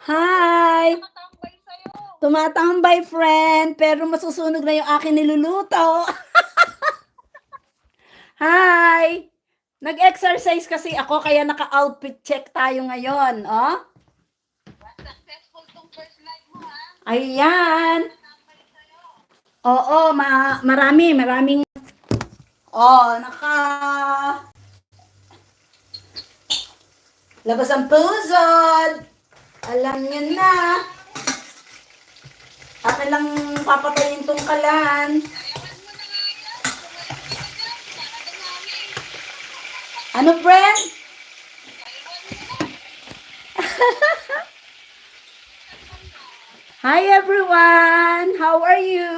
Hi! Nakatambay sa'yo. Tumatambay, friend, pero masusunog na yung aking niluluto. Hi! Nag-exercise kasi ako, kaya naka-outfit check tayo ngayon, oh. Successful tong first live mo, ha? Ayan. Nakatambay sa'yo. Oo, maraming. Oh, labas ang pusod. Alam niyo na. Akin lang papatayin tong kalan. Ayawan mo na nga yan. Tumalikod ka dyan. Para dumami. Ano, friend? Ayawan mo na. Hi, everyone. How are you?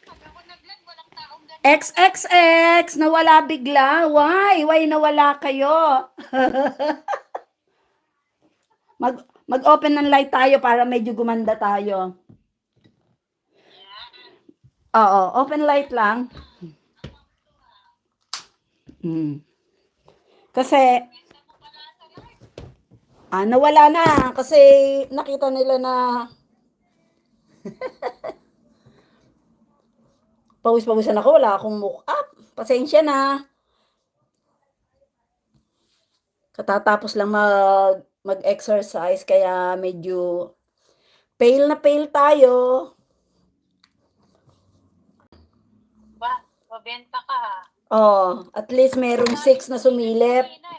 Pag ako nag-live, walang taong ganun. XXX, nawala bigla. Why? Why nawala kayo? Mag-open ng light tayo para medyo gumanda tayo. Oo, open light lang. Kasi, Benta mo pala sa live. nawala na. Kasi nakita nila na pawis-pawisan ako. Wala akong mock up. Pasensya na. Katatapos lang mag-exercise kaya medyo pale na pale tayo. Ba, mabenta ka, ha? Oh, at least merong 6 na sumilip. Kanina,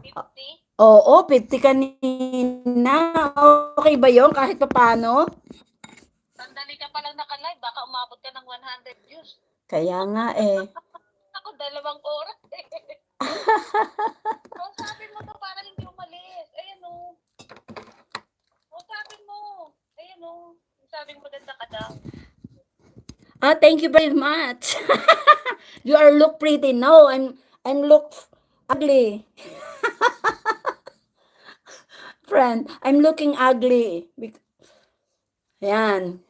50. 50. Oo, 50 kanina. Okay ba yon kahit papano? Sandali ka palang naka-live. Baka umabot ka ng 100 views. Kaya nga eh. Ako, 2 oras eh. Kausapin mo to para hindi umalis. Ayan o. Kausapin mo. Ayan o. Sabi mo maganda ka daw. Thank you very much. You are look pretty. No, I'm look ugly. Friend, I'm looking ugly. Ayan.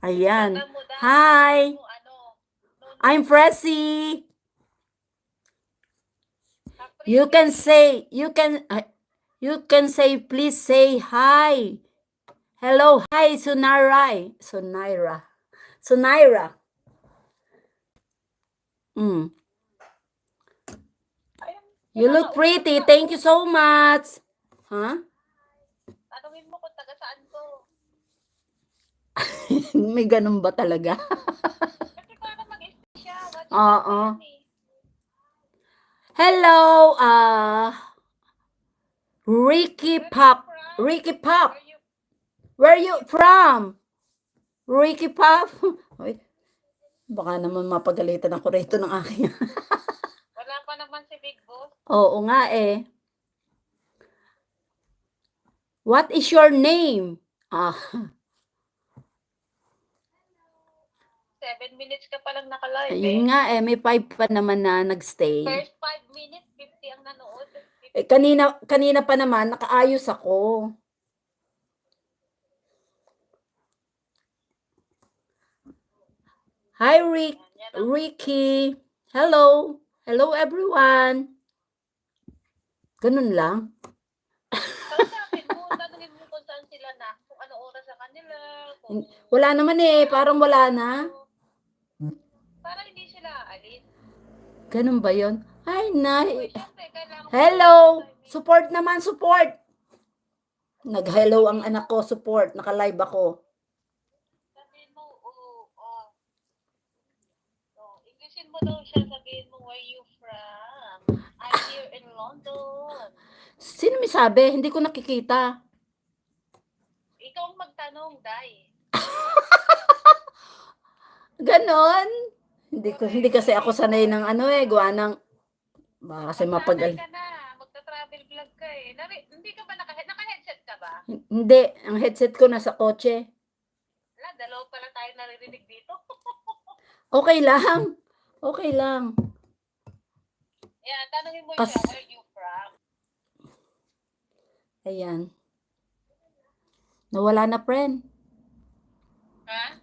Ayan. Taga mo daw. Hi. Mo, ano, I'm Fressie. You can say, you can say, please say hi. Hello, hi, Sunaira. Sunaira. You look pretty. Thank you so much. Huh? Tanungin mo kung taga saan to. May ganun ba talaga? Kasi para mag-espesyal. Oo. Hello, Ricky Pop. Ricky Pop. Where you from? Ricky Pop. Baka naman mapagalitan ako rito ng aking. Wala pa naman si Big Boss. Oo nga eh. What is your name? 7 minutes ka palang naka-live Ayun nga eh, may 5 pa naman na nagstay. First 5 minutes, 50 ang nanood. 50. Kanina pa naman, nakaayos ako. Hi, Ricky. Hello. Hello, everyone. Ganun lang. Kausapin mo, tanungin mo kung saan sila na, kung ano oras sa kanila. Wala naman eh, parang wala na. Para hindi sila aalis. Ganun ba yun? Ay, hello! Support naman, support! Nag-hello ang anak ko, support. Naka-live ako. Sabihin mo, Englishin mo daw siya, sabihin mo, where you from? I'm here in London. Sino may sabi? Hindi ko nakikita. Ikaw ang magtanong, Day. Ganon? Hindi kasi ako sanay ng gawa ng baka kasi mapagal. Ka na, magta-travel vlog ka eh. Hindi ka ba naka-headset ka ba? Hindi, ang headset ko nasa kotse. Wala, dalawa pala tayo naririnig dito. Okay lang. Okay lang. Yeah, tanungin mo siya, where you from? Ayan. Nawala na, friend. Ha?